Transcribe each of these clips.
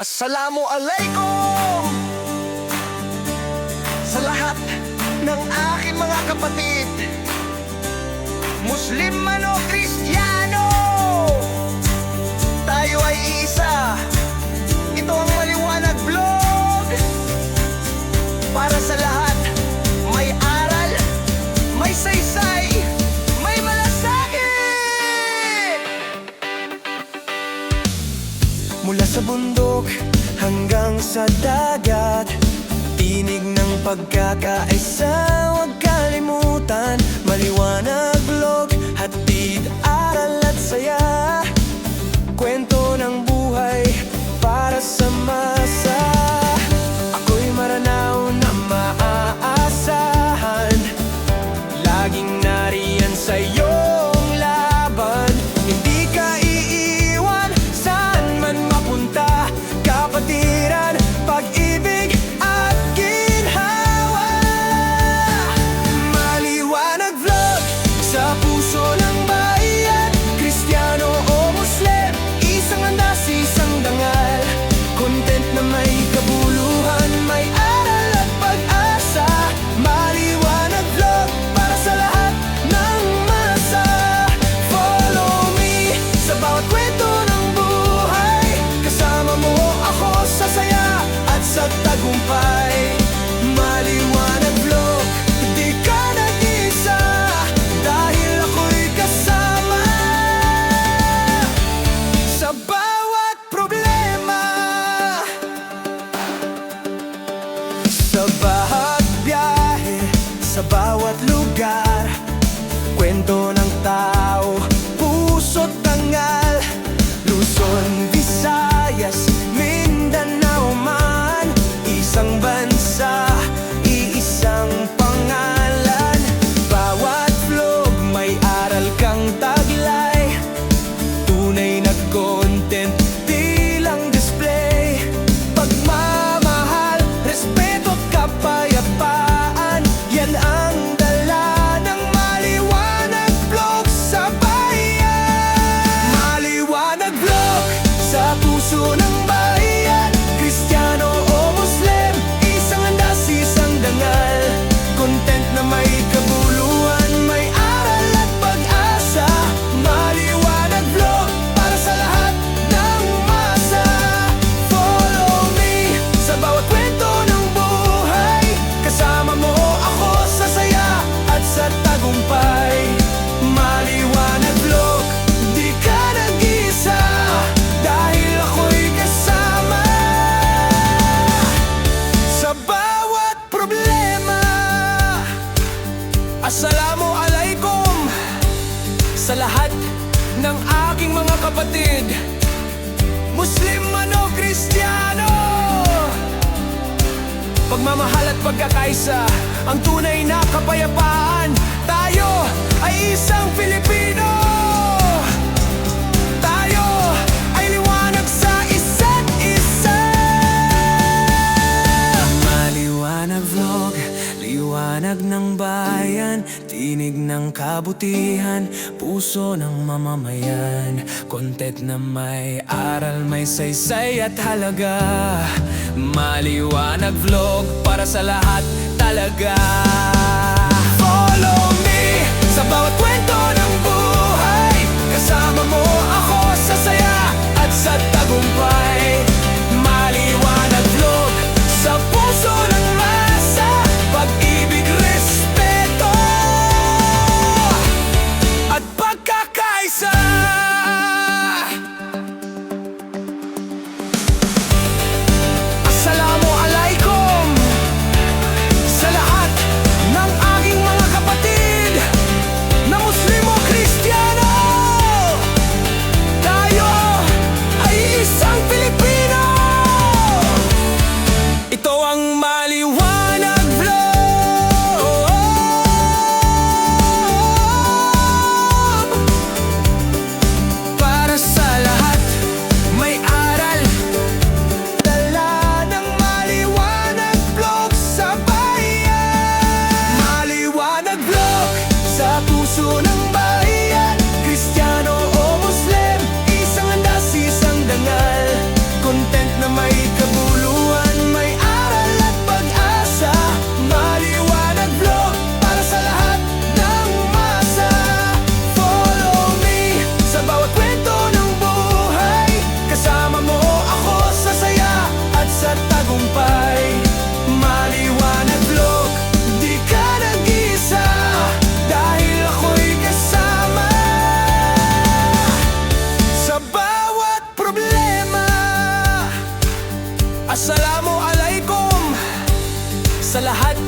Assalamu alaikum sa lahat ng aking mga kapatid, Muslim man o Kristiyano. Tayo ay isa. Ito ang Maliwanag Vlog. Para sa lahat, may aral, may saysay, may malasakit. Mula sa bundok hanggang sa dagat, tinig ng pagkakaisa, huwag kalimutan. Maliwanag Vlog, hatid, aral at saya. Kwento ng buhay para sa masa. Ako'y Maranao na maaasahan, laging nariyan sa iyong laban. Hindi ka iiwan, saan man mapunta. Kapatiran, pag-ibig at ginhawa. Maliwanag Vlog, sa puso ng bayan. Kristiyano o Muslim, isang andas, isang dangal. Content na may kabuluhan, may aral at pag-asa. Maliwanag Vlog, para sa lahat ng masa. Follow me sa bawat kwento ng buhay. Kasama mo ako sa saya at sa tagumpay. Maliwanag Vlog, di ka nag-isa, dahil ako'y kasama sa bawat problema, sa bawat biyahe, sa bawat lugar. Kwento ng tao, puso't tangal. Luzon, Visayas, Mindanao man, isang bansa, iisang pangalan. Bawat vlog may aral kang taglay. Tunay na content, di lang display. Pagmamahal, respeto at kapayapaan, yan ang dala ng Maliwanag Vlog sa bayan. Maliwanag Vlog, sa puso ng bayan. Kristiyano o Muslim, isang andas, isang dangal. Content na may kabuluhan, may aral at pag-asa. Maliwanag Vlog, para sa lahat ng masa. Follow me sa bawat kwento ng buhay. Kasama mo ako sa saya at sa tagumpay. Maliwanag Vlog, di ka nag-isa, dahil ako'y kasama sa bawat problema. Assalamu alaikum sa lahat ng aking mga kapatid, Muslim man o Kristiyano. Pagmamahal at pagkakaisa, ang tunay na kapayapaan. Tayo ay isang Pilipino. Tayo ay liwanag sa isa't isa. Maliwanag Vlog, liwanag ng bayan. Tinig ng kabutihan, puso ng mamamayan. Content na may aral, may saysay at halaga. Maliwanag Vlog, para sa lahat talaga. Follow me sa bawat kwento ng buhay. Kasama mo ako sa saya at sa tagumpay. Maliwanag Vlog, sa puso ng masa. Pag-ibig, respeto at pagkakaisa. Assalamu alaikum sa lahat ng aking mga kapatid na Muslim o Kristiyano. Tayo ay isang Pilipino. Assalamualaikum sa lahat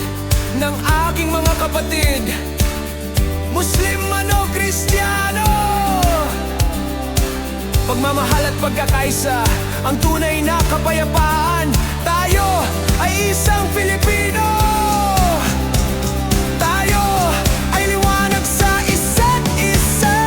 ng aking mga kapatid, Muslim man o Kristiyano. Pagmamahal at pagkakaisa ang tunay na kapayapaan. Tayo ay isang Pilipino. Tayo ay liwanag sa isa't isa.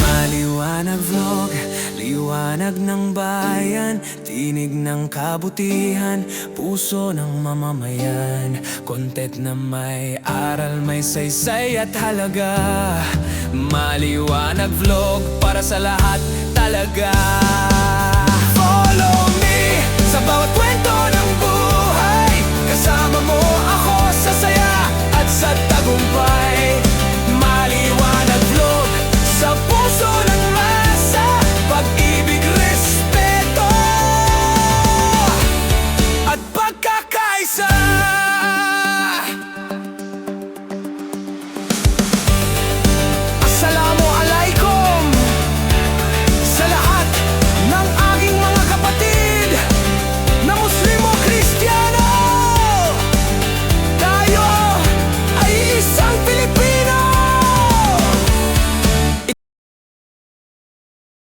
Maliwanag vlog, liwanag ng bayan, tinig ng kabutihan, puso ng mamamayan. Content na may aral, may saysay at halaga. Maliwanag vlog para sa lahat talaga. Follow me sa bawat